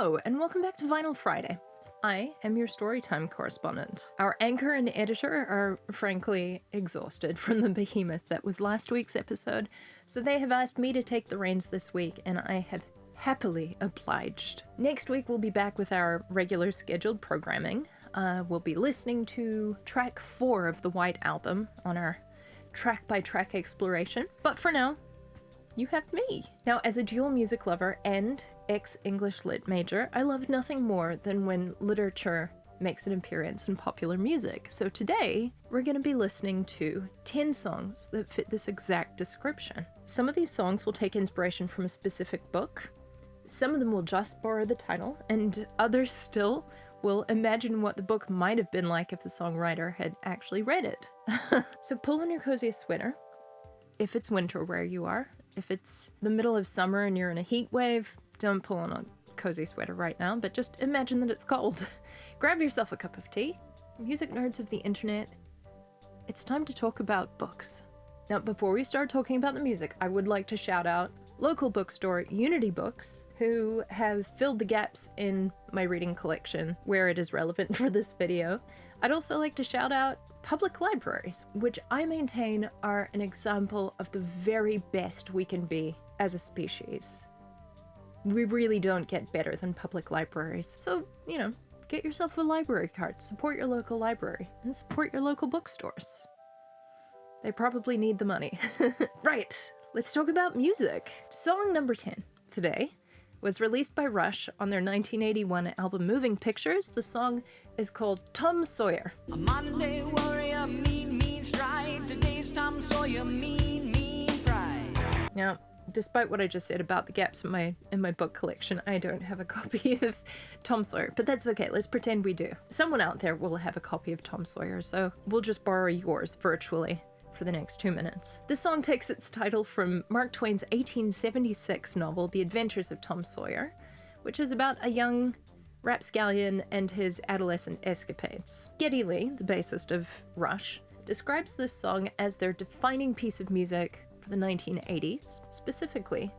Hello, and welcome back to Vinyl Friday. I am your Storytime Correspondent. Our anchor and editor are frankly exhausted from the behemoth that was last week's episode, so they have asked me to take the reins this week, and I have happily obliged. Next week we'll be back with our regular scheduled programming. We'll be listening to track 4 of the White Album on our track-by-track exploration, but for now, you have me. Now, as a dual music lover and ex-English Lit major, I love nothing more than when literature makes an appearance in popular music. So today, we're going to be listening to 10 songs that fit this exact description. Some of these songs will take inspiration from a specific book. Some of them will just borrow the title, and others still will imagine what the book might have been like if the songwriter had actually read it. So pull on your coziest sweater, if it's winter where you are. If it's the middle of summer and you're in a heat wave, don't pull on a cozy sweater right now, but just imagine that it's cold. Grab yourself a cup of tea. Music nerds of the internet, it's time to talk about books. Now, before we start talking about the music, I would like to shout out local bookstore Unity Books, who have filled the gaps in my reading collection where it is relevant for this video. I'd also like to shout out public libraries, which I maintain are an example of the very best we can be as a species. We really don't get better than public libraries. So, get yourself a library card, support your local library, and support your local bookstores. They probably need the money. Right, let's talk about music. Song number 10 today was released by Rush on their 1981 album Moving Pictures. The song is called Tom Sawyer. A Monday warrior, mean stride. Today's Tom Sawyer, mean pride. Now, despite what I just said about the gaps in my book collection, I don't have a copy of Tom Sawyer, but that's okay. Let's pretend we do. Someone out there will have a copy of Tom Sawyer, so we'll just borrow yours virtually for the next 2 minutes. This song takes its title from Mark Twain's 1876 novel, The Adventures of Tom Sawyer, which is about a young rapscallion and his adolescent escapades. Geddy Lee, the bassist of Rush, describes this song as their defining piece of music for the 1980s. Specifically,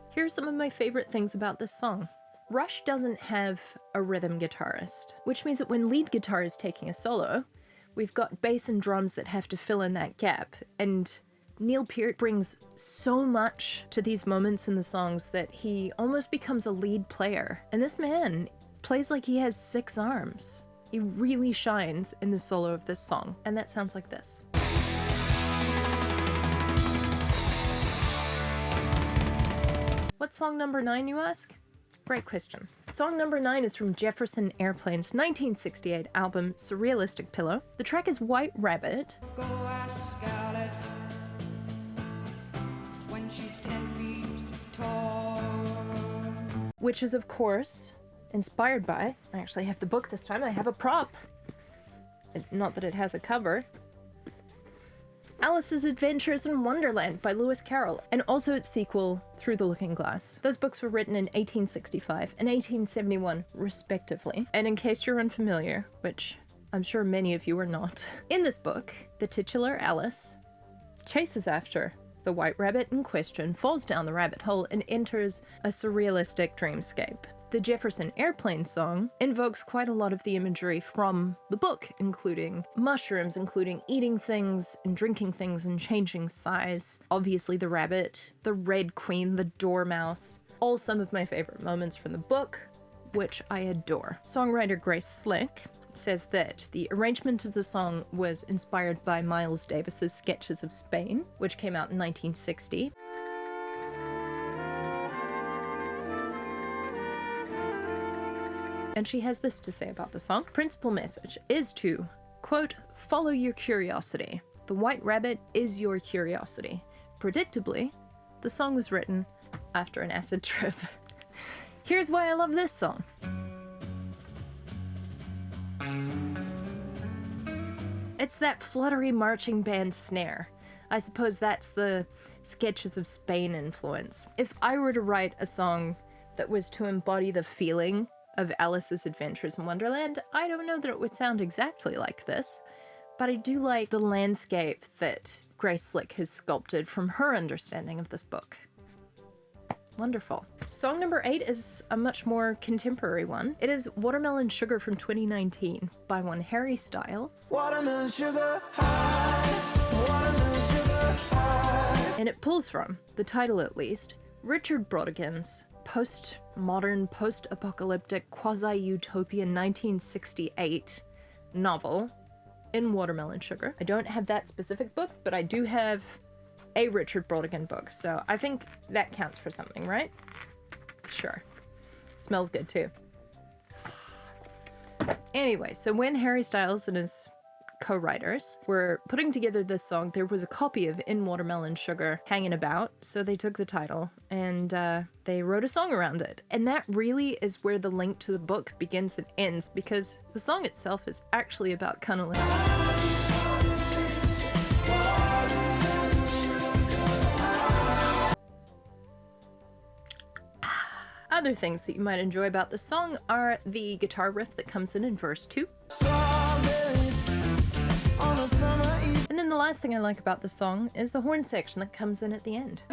here are some of my favorite things about this song. Rush doesn't have a rhythm guitarist, which means that when lead guitar is taking a solo, we've got bass and drums that have to fill in that gap, and Neil Peart brings so much to these moments in the songs that he almost becomes a lead player. And this man plays like he has 6 arms. He really shines in the solo of this song, and that sounds like this. What's song number 9, you ask? Great question. Song number 9 is from Jefferson Airplane's 1968 album Surrealistic Pillow. The track is White Rabbit. Go ask Alice when she's 10 feet tall. Which is, of course, inspired by, I actually have the book this time, I have a prop. Not that it has a cover. Alice's Adventures in Wonderland by Lewis Carroll, and also its sequel, Through the Looking Glass. Those books were written in 1865 and 1871, respectively. And in case you're unfamiliar, which I'm sure many of you are not, in this book, the titular Alice chases after the white rabbit in question, falls down the rabbit hole, and enters a surrealistic dreamscape. The Jefferson Airplane song invokes quite a lot of the imagery from the book, including mushrooms, including eating things and drinking things and changing size. Obviously the rabbit, the Red Queen, the dormouse, all some of my favorite moments from the book, which I adore. Songwriter Grace Slick says that the arrangement of the song was inspired by Miles Davis's Sketches of Spain, which came out in 1960. And she has this to say about the song. Principal message is to, quote, follow your curiosity. The white rabbit is your curiosity. Predictably, the song was written after an acid trip. Here's why I love this song. It's that fluttery marching band snare. I suppose that's the Sketches of Spain influence. If I were to write a song that was to embody the feeling of Alice's Adventures in Wonderland, I don't know that it would sound exactly like this, but I do like the landscape that Grace Slick has sculpted from her understanding of this book. Wonderful. Song number 8 is a much more contemporary one. It is Watermelon Sugar from 2019 by one Harry Styles. Watermelon sugar high, watermelon sugar high. And it pulls from, the title at least, Richard Brautigan's postmodern, post-apocalyptic, quasi-utopian 1968 novel in Watermelon Sugar. I don't have that specific book, but I do have a Richard Brautigan book, so I think that counts for something, right? Sure. It smells good too. Anyway, so when Harry Styles and his co-writers were putting together this song, there was a copy of In Watermelon Sugar hanging about, so they took the title and they wrote a song around it. And that really is where the link to the book begins and ends, because the song itself is actually about cunnilingus. Other things that you might enjoy about the song are the guitar riff that comes in verse 2. And then the last thing I like about the song is the horn section that comes in at the end.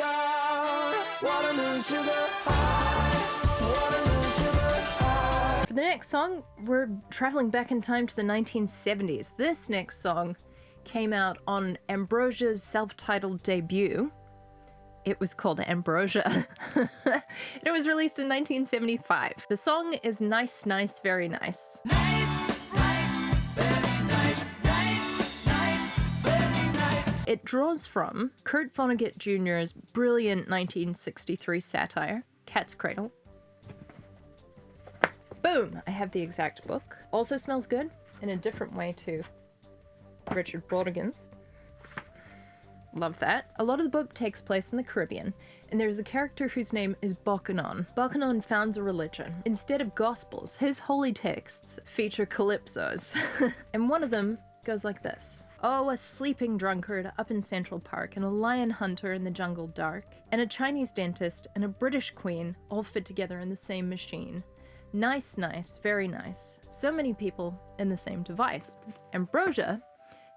For the next song, we're traveling back in time to the 1970s. This next song came out on Ambrosia's self-titled debut. It was called Ambrosia. It was released in 1975. The song is Nice, Nice, Very Nice. It draws from Kurt Vonnegut Jr.'s brilliant 1963 satire, Cat's Cradle. Boom! I have the exact book. Also smells good in a different way to Richard Brautigan's. Love that. A lot of the book takes place in the Caribbean, and there's a character whose name is Bokonon. Bokonon founds a religion. Instead of gospels, his holy texts feature calypsos. And one of them goes like this. Oh, a sleeping drunkard up in Central Park, and a lion hunter in the jungle dark, and a Chinese dentist and a British queen all fit together in the same machine. Nice, nice, very nice. So many people in the same device. Ambrosia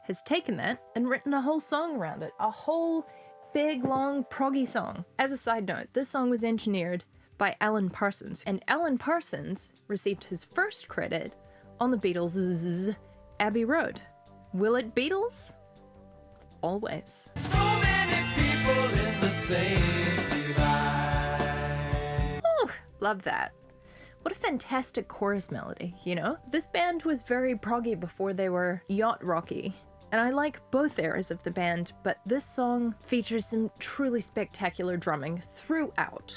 has taken that and written a whole song around it. A whole big, long, proggy song. As a side note, this song was engineered by Alan Parsons, and Alan Parsons received his first credit on the Beatles' Abbey Road. Will it Beatles? Always. So many people in the same divide. Ooh, love that. What a fantastic chorus melody, you know? This band was very proggy before they were yacht rocky. And I like both eras of the band, but this song features some truly spectacular drumming throughout.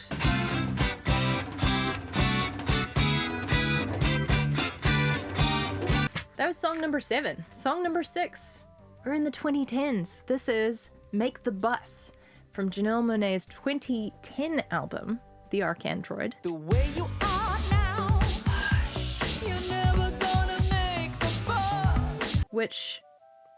That was song number 7. Song number 6. We're in the 2010s. This is Make the Bus from Janelle Monáe's 2010 album, The Arcandroid. The way you are now, you're never gonna make the bus. Which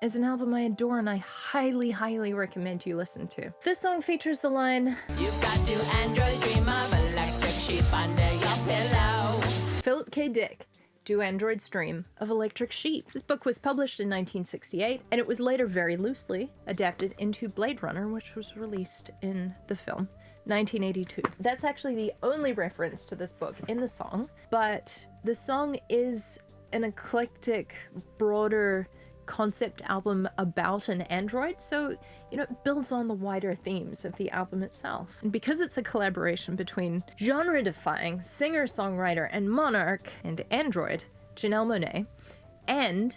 is an album I adore and I highly, highly recommend you listen to. This song features the line, You've got to android dream of electric sheep under your pillow. Philip K. Dick, do androids dream of electric sheep? This book was published in 1968, and it was later very loosely adapted into Blade Runner, which was released in the film 1982. That's actually the only reference to this book in the song, but the song is an eclectic, broader concept album about an android, so it builds on the wider themes of the album itself. And because it's a collaboration between genre-defying singer-songwriter and monarch and android Janelle Monáe and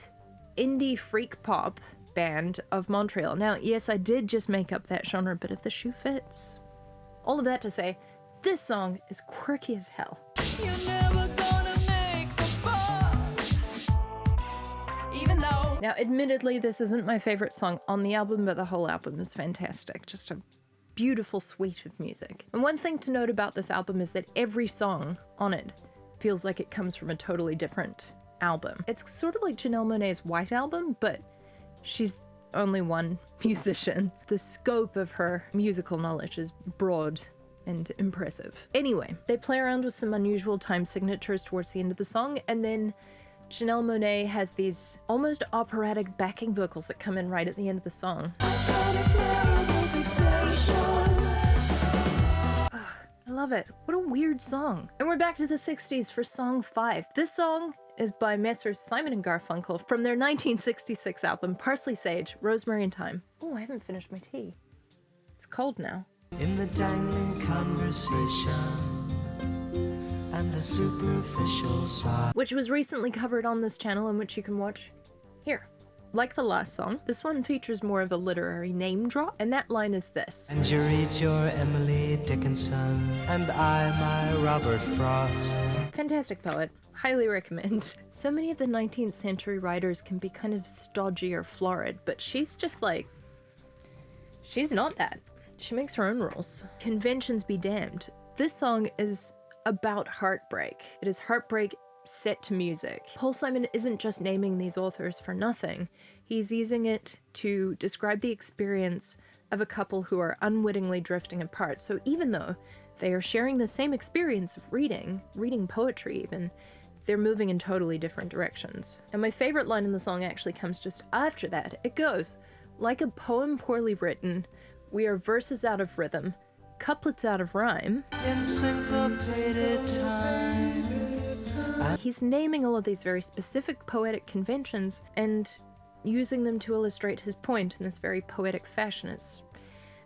indie freak pop band of Montreal. Now, yes, I did just make up that genre, but if the shoe fits. All of that to say, this song is quirky as hell. You're never gonna make the bus. Even though Now, admittedly, this isn't my favorite song on the album, but the whole album is fantastic. Just a beautiful suite of music. And one thing to note about this album is that every song on it feels like it comes from a totally different album. It's sort of like Janelle Monáe's White Album, but she's only one musician. The scope of her musical knowledge is broad and impressive. Anyway, they play around with some unusual time signatures towards the end of the song, and then Janelle Monáe has these almost operatic backing vocals that come in right at the end of the song. I love it. What a weird song. And we're back to the 60s for song 5. This song is by Messrs. Simon and Garfunkel from their 1966 album Parsley, Sage, Rosemary and Thyme. Oh, I haven't finished my tea. It's cold now. In the dangling conversation and the superficial side. Which was recently covered on this channel and which you can watch here. Like the last song, this one features more of a literary name drop, and that line is this. And you read your Emily Dickinson, and I my Robert Frost. Fantastic poet. Highly recommend. So many of the 19th century writers can be kind of stodgy or florid, but she's just like... she's not that. She makes her own rules. Conventions be damned. This song is about heartbreak. It is heartbreak set to music. Paul Simon isn't just naming these authors for nothing. He's using it to describe the experience of a couple who are unwittingly drifting apart. So even though they are sharing the same experience of reading poetry even, they're moving in totally different directions. And my favorite line in the song actually comes just after that. It goes, like a poem poorly written, we are verses out of rhythm, couplets out of rhyme. In syncopated time. He's naming all of these very specific poetic conventions and using them to illustrate his point in this very poetic fashion. It's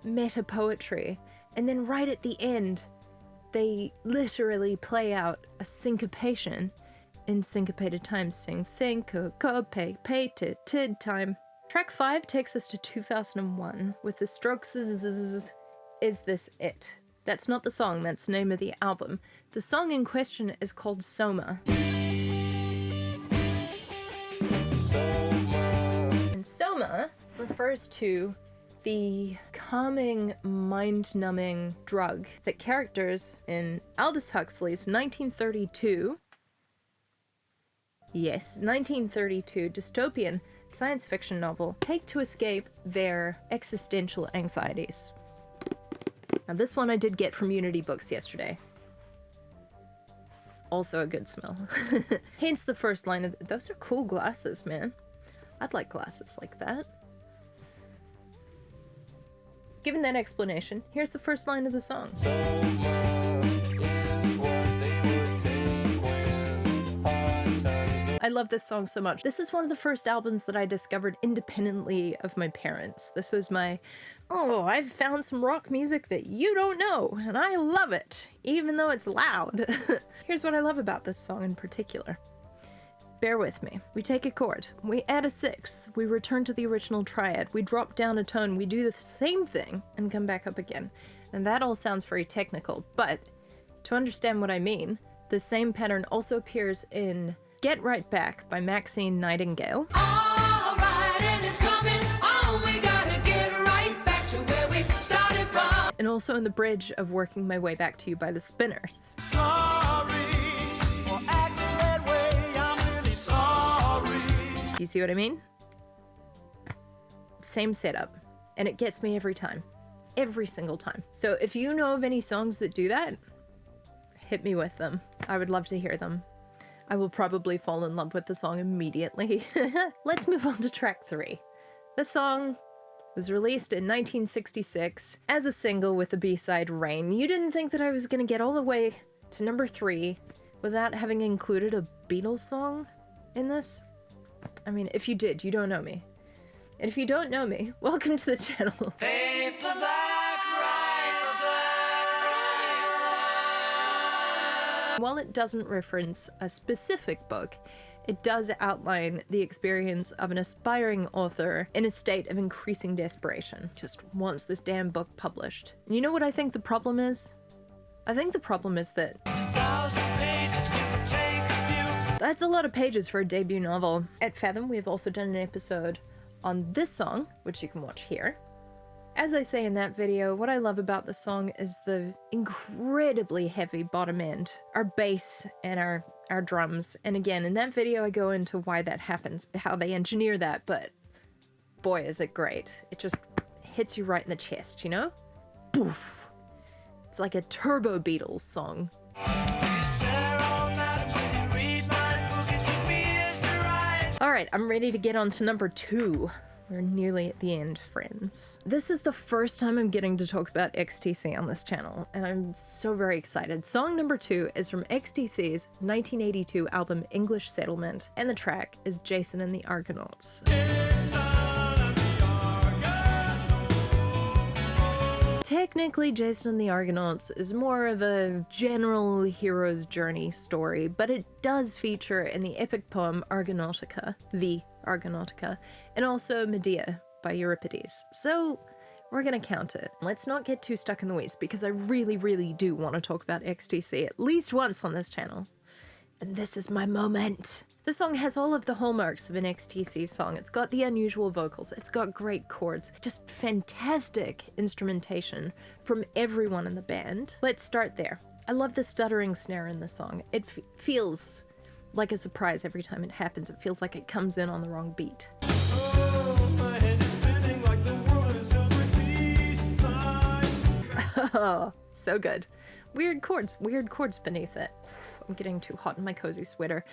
meta poetry. And then right at the end, they literally play out a syncopation in syncopated time. Sing syncopated time. Track 5 takes us to 2001 with the Strokes' Is This It? That's not the song, that's the name of the album. The song in question is called Soma. And Soma refers to the calming, mind-numbing drug that characters in Aldous Huxley's 1932 dystopian science fiction novel take to escape their existential anxieties. Now this one I did get from Unity Books yesterday. Also a good smell. Hence the first line of those are cool glasses, man. I'd like glasses like that. Given that explanation, here's the first line of the song. I love this song so much. This is one of the first albums that I discovered independently of my parents. This was my, oh, I've found some rock music that you don't know, and I love it, even though it's loud. Here's what I love about this song in particular. Bear with me. We take a chord, we add a sixth, we return to the original triad, we drop down a tone, we do the same thing, and come back up again. And that all sounds very technical, but to understand what I mean, the same pattern also appears in Get Right Back by Maxine Nightingale. All right, and it's coming on. We gotta get right back to where we started from. And also in the bridge of Working My Way Back to You by the Spinners. Sorry for acting that way, I'm really sorry. You see what I mean? Same setup. And it gets me every time. Every single time. So if you know of any songs that do that, hit me with them. I would love to hear them. I will probably fall in love with the song immediately. Let's move on to track 3. The song was released in 1966 as a single with the B-side Rain. You didn't think that I was gonna get all the way to number 3 without having included a Beatles song in this? I mean, if you did, you don't know me. And if you don't know me, welcome to the channel. While it doesn't reference a specific book, it does outline the experience of an aspiring author in a state of increasing desperation. Just wants this damn book published. And you know what I think the problem is? I think the problem is that that's a lot of pages for a debut novel. At Fathom, we have also done an episode on this song, which you can watch here. As I say in that video, what I love about the song is the incredibly heavy bottom end, our bass and our drums. And again, in that video I go into why that happens, how they engineer that, but boy is it great. It just hits you right in the chest, you know? Boof! It's like a Turbo Beatles song. Alright, I'm ready to get on to number 2. We're nearly at the end, friends. This is the first time I'm getting to talk about XTC on this channel, and I'm so very excited. Song number 2 is from XTC's 1982 album English Settlement, and the track is Jason and the Argonauts. Technically, Jason and the Argonauts is more of a general hero's journey story, but it does feature in the epic poem Argonautica, the Argonautica, and also Medea by Euripides. So we're gonna count it. Let's not get too stuck in the weeds because I really, really do want to talk about XTC at least once on this channel. And this is my moment. The song has all of the hallmarks of an XTC song. It's got the unusual vocals, it's got great chords, just fantastic instrumentation from everyone in the band. Let's start there. I love the stuttering snare in the song. It feels like a surprise every time it happens. It feels like it comes in on the wrong beat. Oh, my head is spinning like the world is filled with peace signs. Oh, so good. Weird chords beneath it. I'm getting too hot in my cozy sweater.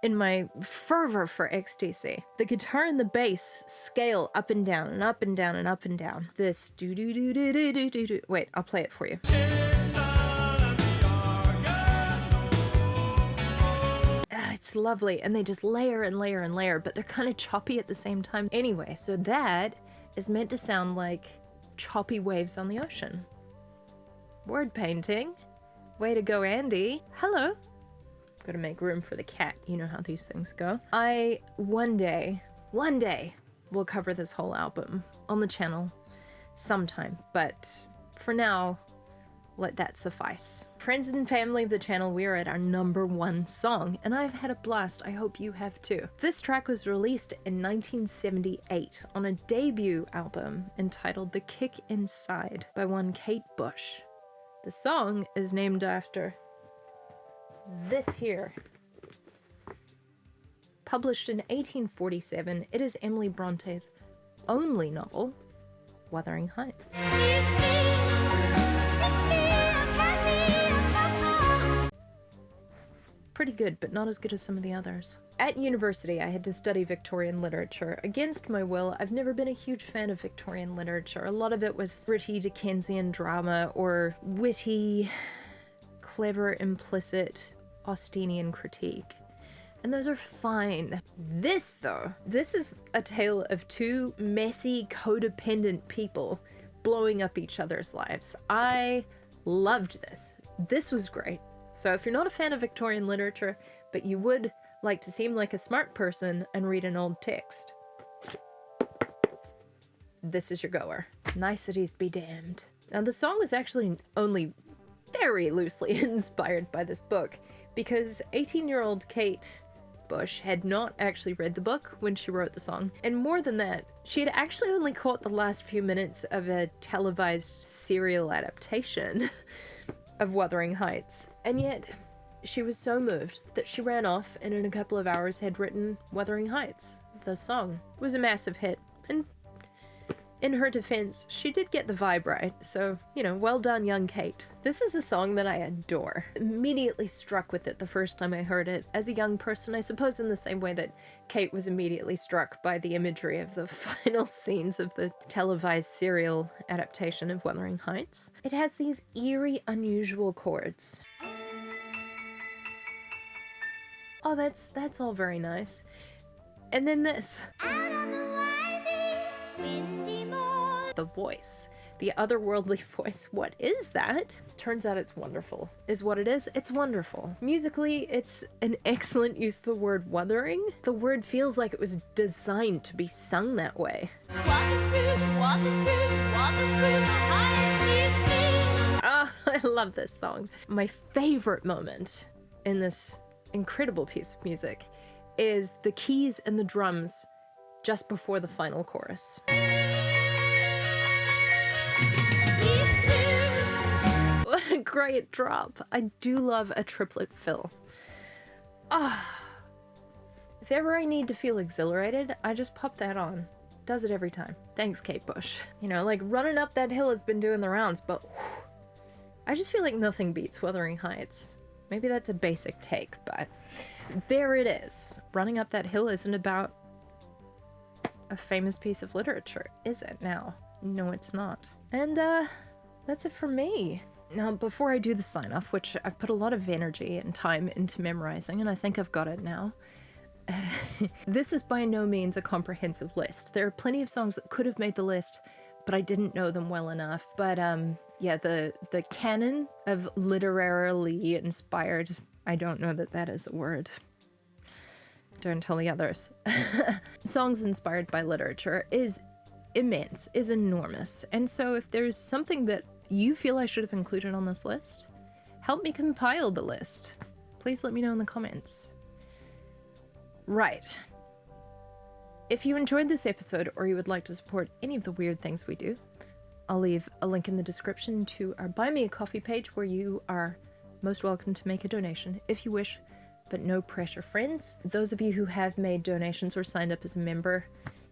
In my fervor for XTC, the guitar and the bass scale up and down and up and down and up and down. This do do do do do do do do. Wait, I'll play it for you. It's lovely, and they just layer and layer and layer, but they're kind of choppy at the same time. Anyway, so that is meant to sound like choppy waves on the ocean. Word painting. Way to go, Andy. Hello. Gotta make room for the cat. You know how these things go. I one day will cover this whole album on the channel sometime, but for now, let that suffice. Friends and family of the channel, we are at our number 1 song, and I've had a blast. I hope you have too. This track was released in 1978 on a debut album entitled The Kick Inside by one Kate Bush. The song is named after this here. Published in 1847, it is Emily Bronte's only novel, Wuthering Heights. Pretty good, but not as good as some of the others. At university, I had to study Victorian literature. Against my will, I've never been a huge fan of Victorian literature. A lot of it was gritty Dickensian drama or witty, clever, implicit Austenian critique. And those are fine. This, though, this is a tale of 2 messy, codependent people blowing up each other's lives. I loved this. This was great. So if you're not a fan of Victorian literature, but you would like to seem like a smart person and read an old text, this is your goer. Niceties be damned. Now, the song was actually only very loosely inspired by this book, because 18-year-old Kate Bush had not actually read the book when she wrote the song, and more than that, she had actually only caught the last few minutes of a televised serial adaptation of Wuthering Heights, and yet she was so moved that she ran off and in a couple of hours had written Wuthering Heights. The song was a massive hit, and in her defense, she did get the vibe right, so, you know, well done, young Kate. This is a song that I adore. Immediately struck with it the first time I heard it. As a young person, I suppose in the same way that Kate was immediately struck by the imagery of the final scenes of the televised serial adaptation of Wuthering Heights. It has these eerie, unusual chords. Oh, that's all very nice. And then this. Out on the winding, windy moor. The voice. The otherworldly voice. What is that? Turns out it's wonderful. Is what it is? It's wonderful. Musically, it's an excellent use of the word wuthering. The word feels like it was designed to be sung that way. Walking through the high sea. Ah, I love this song. My favorite moment in this incredible piece of music is the keys and the drums just before the final chorus. What a great drop. I do love a triplet fill. If ever I need to feel exhilarated, I just pop that on. Does it every time. Thanks, Kate Bush. You know, like running up that hill has been doing the rounds, but whew, I just feel like nothing beats Wuthering Heights. Maybe that's a basic take, but there it is. Running up that hill isn't about a famous piece of literature, is it now? No, it's not. And that's it for me. Now, before I do the sign-off, which I've put a lot of energy and time into memorizing, and I think I've got it now, this is by no means a comprehensive list. There are plenty of songs that could have made the list, but I didn't know them well enough. But yeah, the canon of literarily inspired, I don't know that that is a word. Don't tell the others. Songs inspired by literature is immense, is enormous. And so if there's something that you feel I should have included on this list, help me compile the list. Please let me know in the comments. Right. If you enjoyed this episode or you would like to support any of the weird things we do, I'll leave a link in the description to our Buy Me a Coffee page where you are most welcome to make a donation if you wish, but no pressure, friends. Those of you who have made donations or signed up as a member,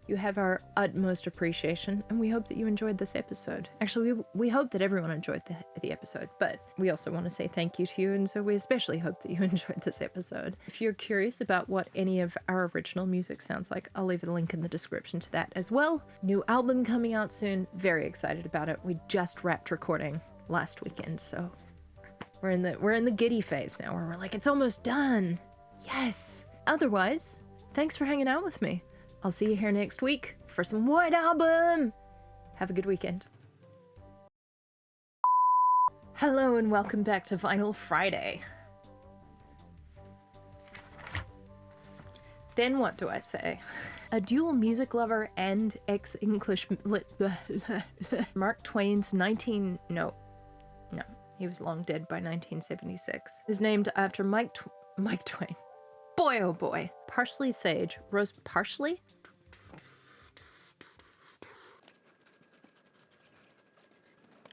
you have our utmost appreciation, and we hope that you enjoyed this episode. Actually, we hope that everyone enjoyed the episode, but we also want to say thank you to you, and so we especially hope that you enjoyed this episode. If you're curious about what any of our original music sounds like, I'll leave a link in the description to that as well. New album coming out soon. Very excited about it. We just wrapped recording last weekend, so we're in the giddy phase now, where we're like, it's almost done. Yes. Otherwise, thanks for hanging out with me. I'll see you here next week for some White Album. Have a good weekend. Hello and welcome back to Vinyl Friday. Then what do I say? A dual music lover and ex-English Mark Twain's he was long dead by 1976. Is named after Mike Twain. Boy, oh boy. Parsley sage, roast parsley?